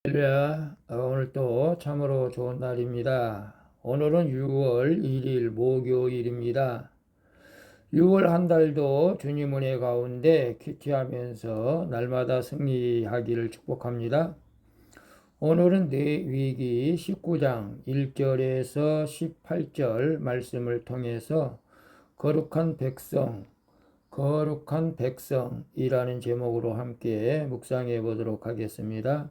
할렐루야. 오늘 또 참으로 좋은 날입니다. 오늘은 6월 1일 목요일입니다. 6월 한 달도 주님 은혜 가운데 큐티하면서 날마다 승리하기를 축복합니다. 오늘은 레위기 19장 1절에서 18절 말씀을 통해서 거룩한 백성이라는 제목으로 함께 묵상해 보도록 하겠습니다.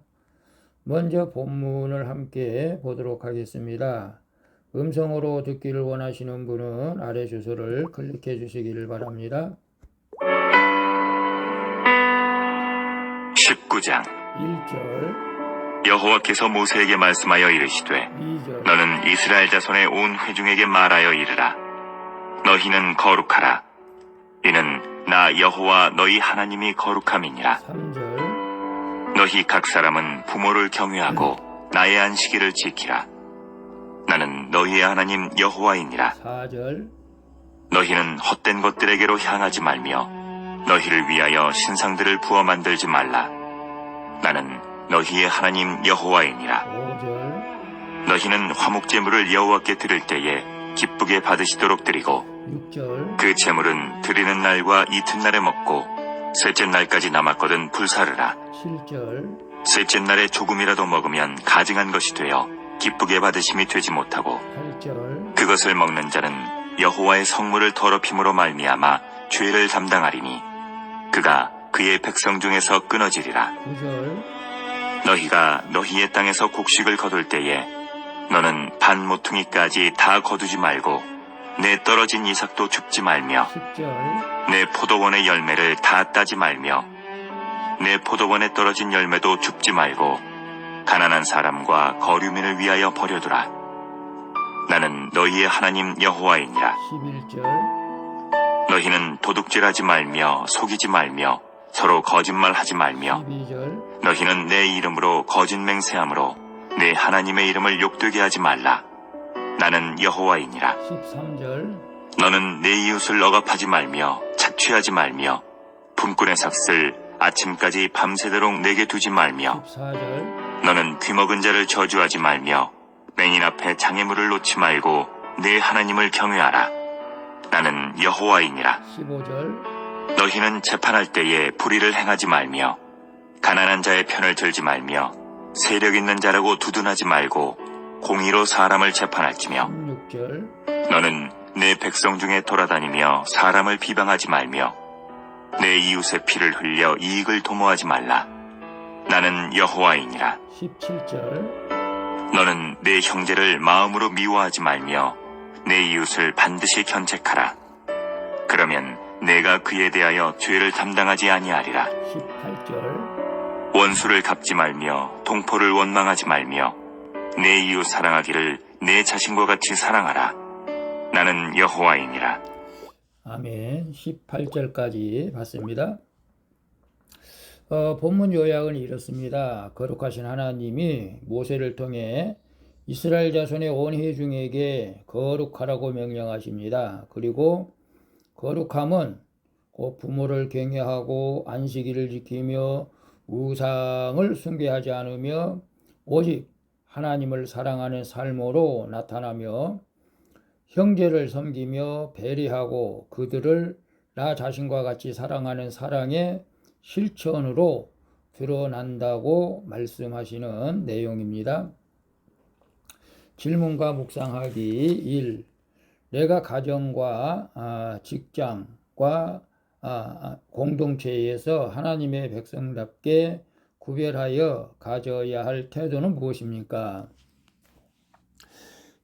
먼저 본문을 함께 보도록 하겠습니다. 음성으로 듣기를 원하시는 분은 아래 주소를 클릭해 주시기를 바랍니다. 19장 1절, 여호와께서 모세에게 말씀하여 이르시되 2절, 너는 이스라엘 자손의 온 회중에게 말하여 이르라. 너희는 거룩하라. 이는 나 여호와 너희 하나님이 거룩함이니라. 3절, 너희 각 사람은 부모를 경외하고 나의 안식일을 지키라. 나는 너희의 하나님 여호와이니라. 4절, 너희는 헛된 것들에게로 향하지 말며 너희를 위하여 신상들을 부어 만들지 말라. 나는 너희의 하나님 여호와이니라. 5절, 너희는 화목제물을 여호와께 드릴 때에 기쁘게 받으시도록 드리고 6절, 그 제물은 드리는 날과 이튿날에 먹고 셋째 날까지 남았거든 불사르라. 7절, 셋째 날에 조금이라도 먹으면 가증한 것이 되어 기쁘게 받으심이 되지 못하고 8절, 그것을 먹는 자는 여호와의 성물을 더럽힘으로 말미암아 죄를 담당하리니 그가 그의 백성 중에서 끊어지리라. 9절, 너희가 너희의 땅에서 곡식을 거둘 때에 너는 반 모퉁이까지 다 거두지 말고 내 떨어진 이삭도 줍지 말며 10절, 내 포도원의 열매를 다 따지 말며 내 포도원에 떨어진 열매도 줍지 말고 가난한 사람과 거류민을 위하여 버려두라. 나는 너희의 하나님 여호와이니라. 11절, 너희는 도둑질하지 말며 속이지 말며 서로 거짓말하지 말며 12절, 너희는 내 이름으로 거짓 맹세함으로 내 하나님의 이름을 욕되게 하지 말라. 나는 여호와이니라. 13절, 너는 내 이웃을 억압하지 말며 착취하지 말며 품꾼의 삭슬 아침까지 밤새도록 내게 두지 말며 14절, 너는 귀먹은 자를 저주하지 말며 맹인 앞에 장애물을 놓지 말고 내 하나님을 경외하라. 나는 여호와이니라. 15절, 너희는 재판할 때에 불의를 행하지 말며 가난한 자의 편을 들지 말며 세력 있는 자라고 두둔하지 말고 공의로 사람을 재판할지며 16절, 너는 내 백성 중에 돌아다니며 사람을 비방하지 말며 내 이웃의 피를 흘려 이익을 도모하지 말라. 나는 여호와이니라. 17절, 너는 내 형제를 마음으로 미워하지 말며 내 이웃을 반드시 견책하라. 그러면 내가 그에 대하여 죄를 담당하지 아니하리라. 18절, 원수를 갚지 말며 동포를 원망하지 말며 내 이웃 사랑하기를 내 자신과 같이 사랑하라. 나는 여호와이니라. 아멘. 18절까지 봤습니다. 본문 요약은 이렇습니다. 거룩하신 하나님이 모세를 통해 이스라엘 자손의 온 회중에게 거룩하라고 명령하십니다. 그리고 거룩함은 곧 부모를 경외하고 안식일을 지키며 우상을 숭배하지 않으며 오직 하나님을 사랑하는 삶으로 나타나며 형제를 섬기며 배려하고 그들을 나 자신과 같이 사랑하는 사랑의 실천으로 드러난다고 말씀하시는 내용입니다. 질문과 묵상하기 1. 내가 가정과 직장과 공동체에서 하나님의 백성답게 구별하여 가져야 할 태도는 무엇입니까?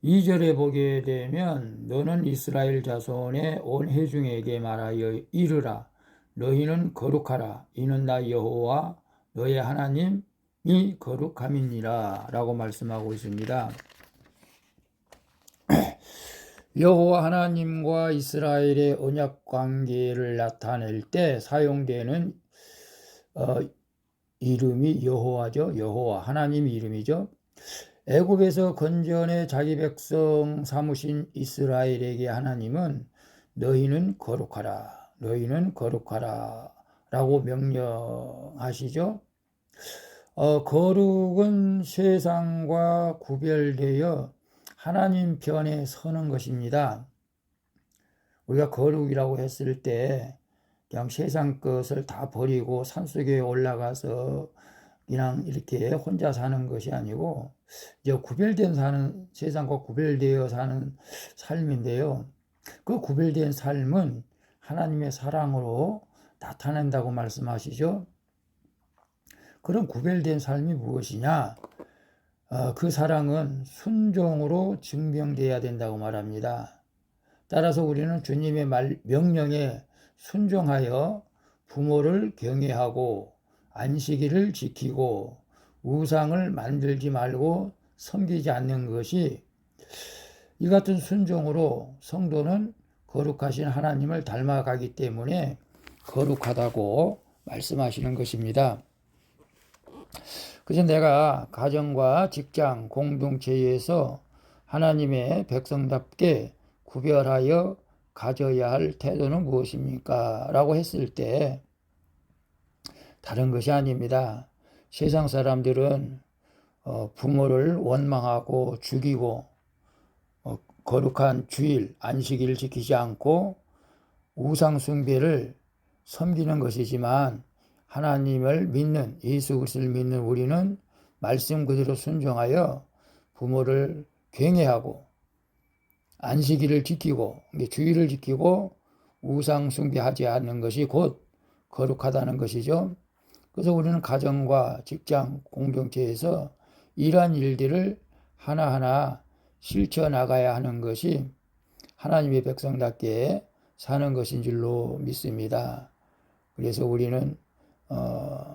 2절에 보게 되면 너는 이스라엘 자손의 온 회중에게 말하여 이르라. 너희는 거룩하라. 이는 나 여호와 너의 하나님이 거룩함이니라 라고 말씀하고 있습니다. 여호와 하나님과 이스라엘의 언약 관계를 나타낼 때 사용되는 이름이 여호와죠. 여호와 하나님 이름이죠. 애굽에서 건전해 자기 백성 삼으신 이스라엘에게 하나님은 너희는 거룩하라, 너희는 거룩하라 라고 명령하시죠. 거룩은 세상과 구별되어 하나님 편에 서는 것입니다. 우리가 거룩이라고 했을 때 그냥 세상 것을 다 버리고 산속에 올라가서 그냥 이렇게 혼자 사는 것이 아니고 이제 세상과 구별되어 사는 삶인데요. 그 구별된 삶은 하나님의 사랑으로 나타낸다고 말씀하시죠. 그런 구별된 삶이 무엇이냐? 그 사랑은 순종으로 증명되어야 된다고 말합니다. 따라서 우리는 주님의 명령에 순종하여 부모를 경외하고 안식일을 지키고 우상을 만들지 말고 섬기지 않는 것이, 이 같은 순종으로 성도는 거룩하신 하나님을 닮아가기 때문에 거룩하다고 말씀하시는 것입니다. 그래서 내가 가정과 직장, 공동체에서 하나님의 백성답게 구별하여 가져야 할 태도는 무엇입니까? 라고 했을 때 다른 것이 아닙니다. 세상 사람들은 부모를 원망하고 죽이고 거룩한 주일, 안식일을 지키지 않고 우상 숭배를 섬기는 것이지만 하나님을 믿는, 예수 그리스도를 믿는 우리는 말씀 그대로 순종하여 부모를 경외하고 안식일을 지키고 주일을 지키고 우상 숭배하지 않는 것이 곧 거룩하다는 것이죠. 그래서 우리는 가정과 직장, 공동체에서 이러한 일들을 하나하나 실천 나가야 하는 것이 하나님의 백성답게 사는 것인 줄로 믿습니다. 그래서 우리는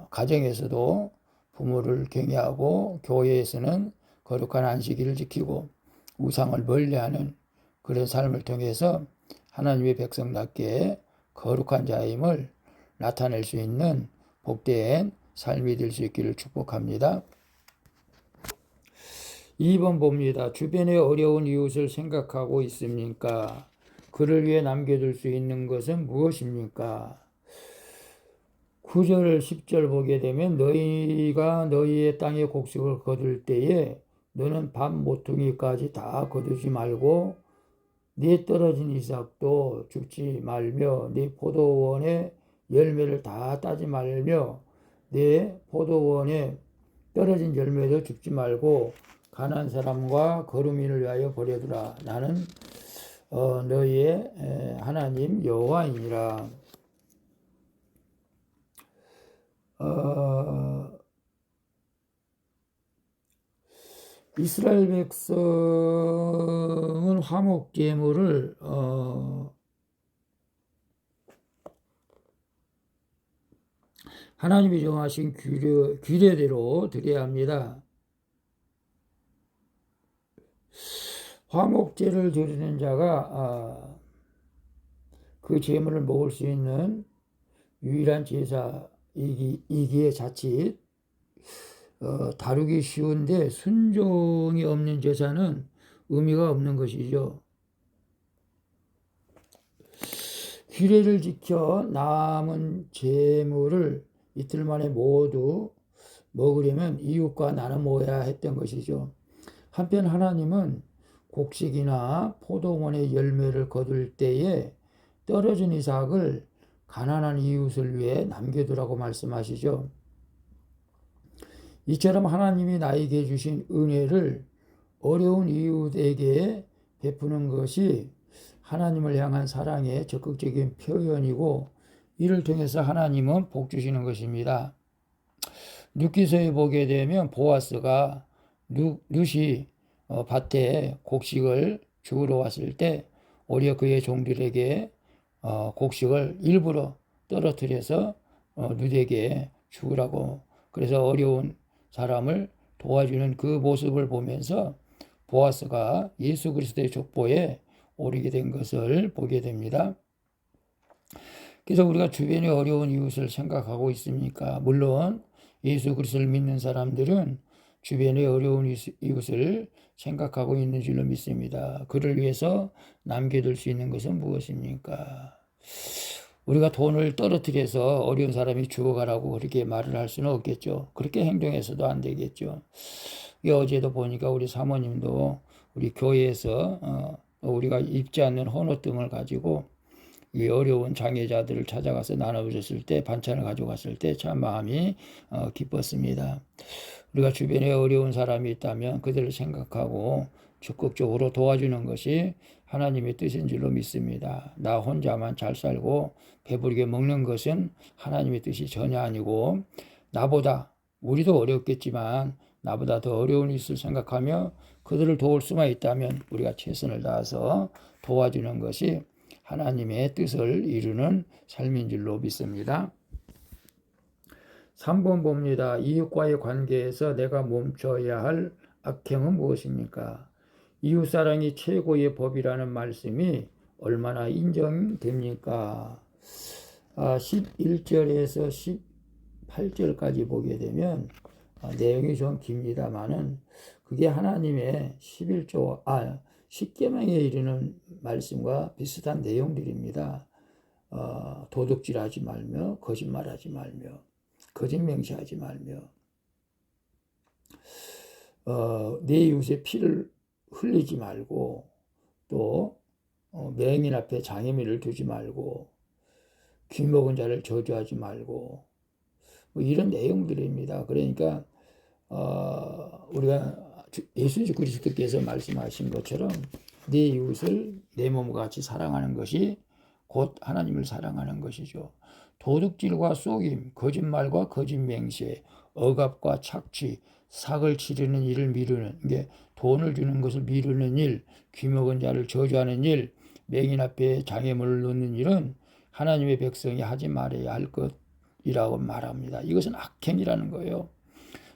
가정에서도 부모를 경외하고 교회에서는 거룩한 안식일을 지키고 우상을 멀리하는 그런 삶을 통해서 하나님의 백성답게 거룩한 자임을 나타낼 수 있는 복된 삶이 될 수 있기를 축복합니다. 2번 봅니다. 주변의 어려운 이웃을 생각하고 있습니까? 그를 위해 남겨둘 수 있는 것은 무엇입니까? 9절 10절 보게 되면 너희가 너희의 땅의 곡식을 거둘 때에 너는 밥 모퉁이까지 다 거두지 말고 네 떨어진 이삭도 줍지 말며 네 포도원의 열매를 다 따지 말며 네 포도원에 떨어진 열매도 줍지 말고 가난한 사람과 거루민을 위하여 버려두라. 나는 너희의 하나님 여호와이니라. 이스라엘 백성은 화목 제물을 하나님이 정하신 규례대로 드려야 합니다. 화목제를 드리는 자가 그 제물을 먹을 수 있는 유일한 제사이기에 자칫 다루기 쉬운데 순종이 없는 제사는 의미가 없는 것이죠. 규례를 지켜 남은 제물을 이틀 만에 모두 먹으려면 이웃과 나눠 먹어야 했던 것이죠. 한편 하나님은 곡식이나 포도원의 열매를 거둘 때에 떨어진 이삭을 가난한 이웃을 위해 남겨두라고 말씀하시죠. 이처럼 하나님이 나에게 주신 은혜를 어려운 이웃에게 베푸는 것이 하나님을 향한 사랑의 적극적인 표현이고 이를 통해서 하나님은 복 주시는 것입니다. 룻기서에 보게 되면 보아스가 룻이 밭에 곡식을 주우러 왔을 때 오히려 그의 종들에게 곡식을 일부러 떨어뜨려서 룻에게 주우라고, 그래서 어려운 사람을 도와주는 그 모습을 보면서 보아스가 예수 그리스도의 족보에 오르게 된 것을 보게 됩니다. 그래서 우리가 주변에 어려운 이웃을 생각하고 있습니까? 물론 예수 그리스도를 믿는 사람들은 주변에 어려운 이웃을 생각하고 있는 줄로 믿습니다. 그를 위해서 남겨둘 수 있는 것은 무엇입니까? 우리가 돈을 떨어뜨려서 어려운 사람이 죽어가라고 그렇게 말을 할 수는 없겠죠. 그렇게 행동해서도 안 되겠죠. 어제도 보니까 우리 사모님도 우리 교회에서 우리가 입지 않는 헌옷등을 가지고 이 어려운 장애자들을 찾아가서 나눠줬을 때, 반찬을 가져갔을 때 참 마음이 기뻤습니다. 우리가 주변에 어려운 사람이 있다면 그들을 생각하고 적극적으로 도와주는 것이 하나님의 뜻인 줄로 믿습니다. 나 혼자만 잘 살고 배부르게 먹는 것은 하나님의 뜻이 전혀 아니고, 나보다, 우리도 어렵겠지만 나보다 더 어려운 일을 생각하며 그들을 도울 수만 있다면 우리가 최선을 다해서 도와주는 것이 하나님의 뜻을 이루는 삶인 줄로 믿습니다. 3번 봅니다. 이웃과의 관계에서 내가 멈춰야 할 악행은 무엇입니까? 이웃사랑이 최고의 법이라는 말씀이 얼마나 인정됩니까? 11절에서 18절까지 보게 되면 내용이 좀 깁니다만은 그게 하나님의 10계명에 이르는 말씀과 비슷한 내용들입니다. 도둑질하지 말며, 거짓말하지 말며, 거짓 맹세하지 말며, 내 이웃의 피를 흘리지 말고, 또 맹인 앞에 장애물을 두지 말고, 귀 먹은 자를 저주하지 말고, 뭐 이런 내용들입니다. 그러니까 우리가 예수 그리스도께서 말씀하신 것처럼 내 이웃을 내 몸과 같이 사랑하는 것이 곧 하나님을 사랑하는 것이죠. 도둑질과 속임, 거짓말과 거짓 맹세, 억압과 착취, 삭을 치르는 일을 미루는 게, 돈을 주는 것을 미루는 일, 귀먹은 자를 저주하는 일, 맹인 앞에 장애물을 놓는 일은 하나님의 백성이 하지 말아야 할 것이라고 말합니다. 이것은 악행이라는 거예요.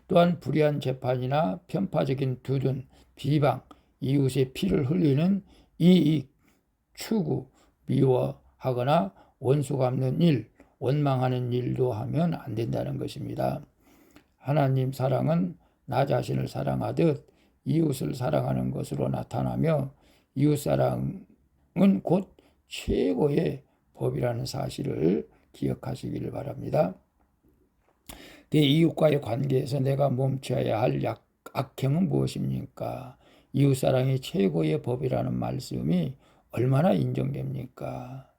또한 불의한 재판이나 편파적인 두둔, 비방, 이웃의 피를 흘리는 이익, 추구, 미워하거나 원수 갚는 일, 원망하는 일도 하면 안 된다는 것입니다. 하나님 사랑은 나 자신을 사랑하듯 이웃을 사랑하는 것으로 나타나며, 이웃 사랑은 곧 최고의 법이라는 사실을 기억하시기를 바랍니다. 내 이웃과의 관계에서 내가 멈춰야 할 악행은 무엇입니까? 이웃사랑이 최고의 법이라는 말씀이 얼마나 인정됩니까?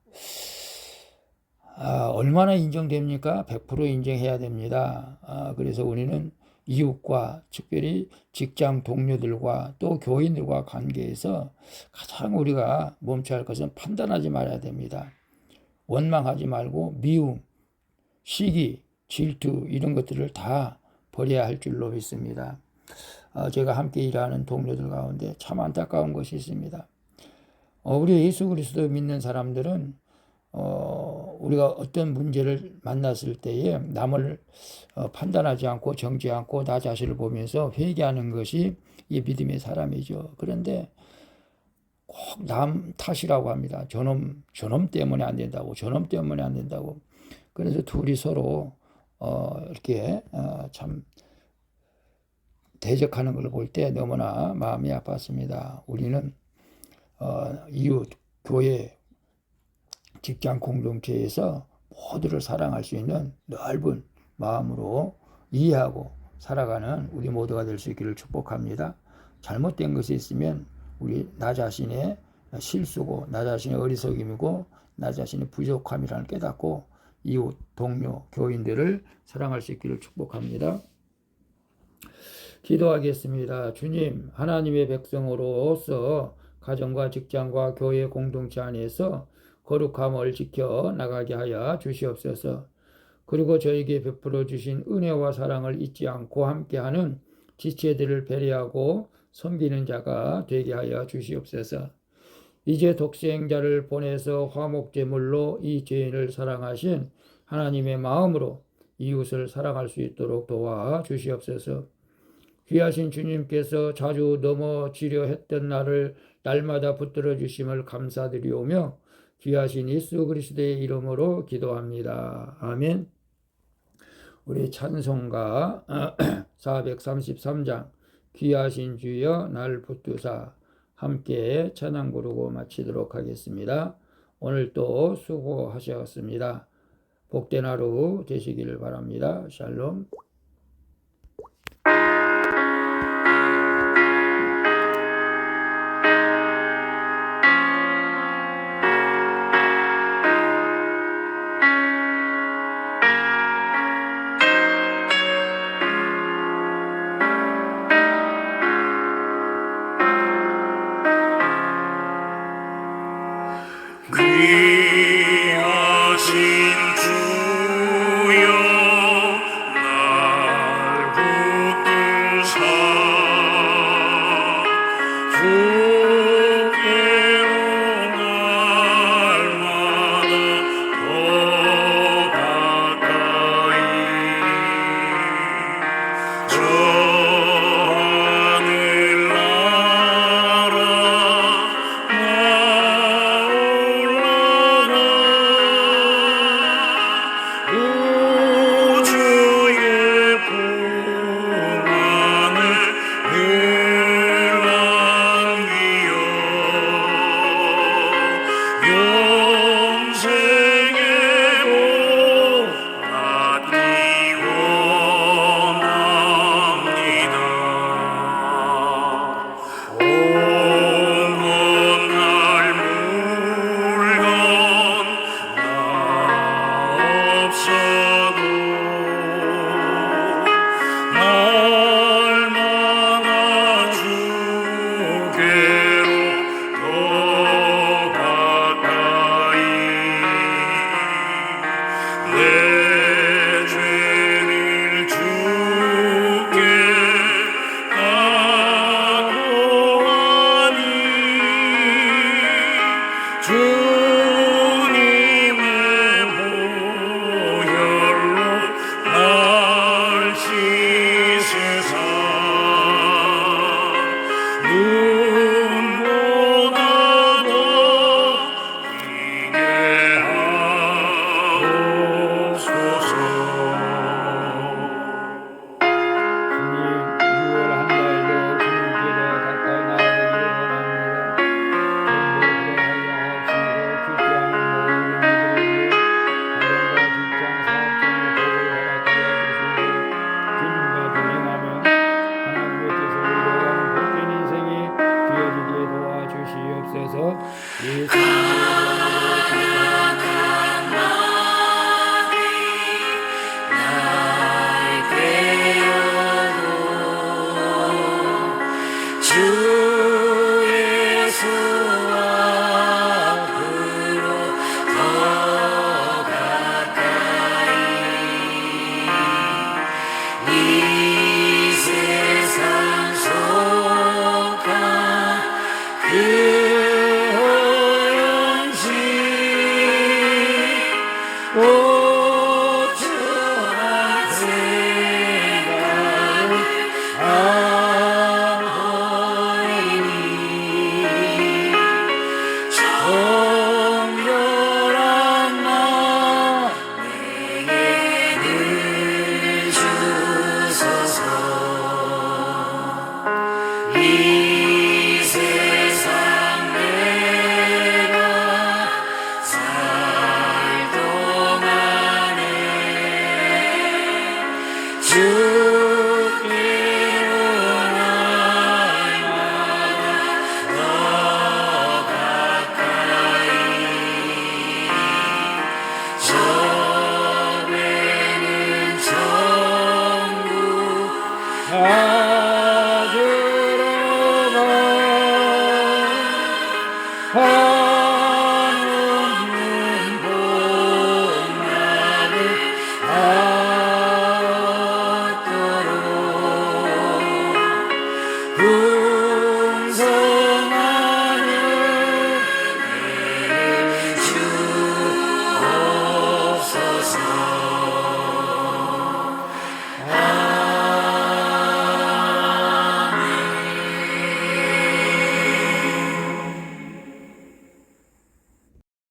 얼마나 인정됩니까? 100% 인정해야 됩니다. 그래서 우리는 이웃과, 특별히 직장 동료들과 또 교인들과 관계에서 가장 우리가 멈춰야 할 것은 판단하지 말아야 됩니다. 원망하지 말고 미움, 시기, 질투 이런 것들을 다 버려야 할 줄로 믿습니다. 제가 함께 일하는 동료들 가운데 참 안타까운 것이 있습니다. 우리 예수 그리스도 믿는 사람들은 우리가 어떤 문제를 만났을 때에 남을 판단하지 않고 정죄 않고 나 자신을 보면서 회개하는 것이 이 믿음의 사람이죠. 그런데 꼭 남 탓이라고 합니다. 저놈 때문에 안 된다고, 저놈 때문에 안 된다고. 그래서 둘이 서로 이렇게 참 대적하는 걸 볼 때 너무나 마음이 아팠습니다. 우리는 이웃, 교회, 직장 공동체에서 모두를 사랑할 수 있는 넓은 마음으로 이해하고 살아가는 우리 모두가 될 수 있기를 축복합니다. 잘못된 것이 있으면 나 자신의 실수고, 나 자신의 어리석임이고, 나 자신의 부족함이라는 깨닫고 이웃, 동료, 교인들을 사랑할 수 있기를 축복합니다. 기도하겠습니다. 주님, 하나님의 백성으로서 가정과 직장과 교회 공동체 안에서 거룩함을 지켜 나가게 하여 주시옵소서. 그리고 저에게 베풀어 주신 은혜와 사랑을 잊지 않고 함께하는 지체들을 배려하고 섬기는 자가 되게 하여 주시옵소서. 이제 독생자를 보내서 화목제물로 이 죄인을 사랑하신 하나님의 마음으로 이웃을 사랑할 수 있도록 도와 주시옵소서. 귀하신 주님께서 자주 넘어지려 했던 나를 날마다 붙들어 주심을 감사드리오며 귀하신 예수 그리스도의 이름으로 기도합니다. 아멘. 우리 찬송가 433장 귀하신 주여 날 붙드사 함께 찬양 부르고 마치도록 하겠습니다. 오늘 또 수고하셨습니다. 복된 하루 되시기를 바랍니다. 샬롬. 귀하신 주여 날 붙드사 주께로 날마다 더 가까이 저 하늘나라 우주의 풍랑을 늘 안기어 영생의 복 받기 원합니다. 온건할 물건 나 없어도 날마다 주께로 더 가까이 내 죄를 주께 각오하니 주님의 보혈로 날 씻으사 눈보다 더 이게 하옵소서. 주님 6월 한 달도 주님께로 가까이 나아가기를 원합니다. 전도 그러하여 이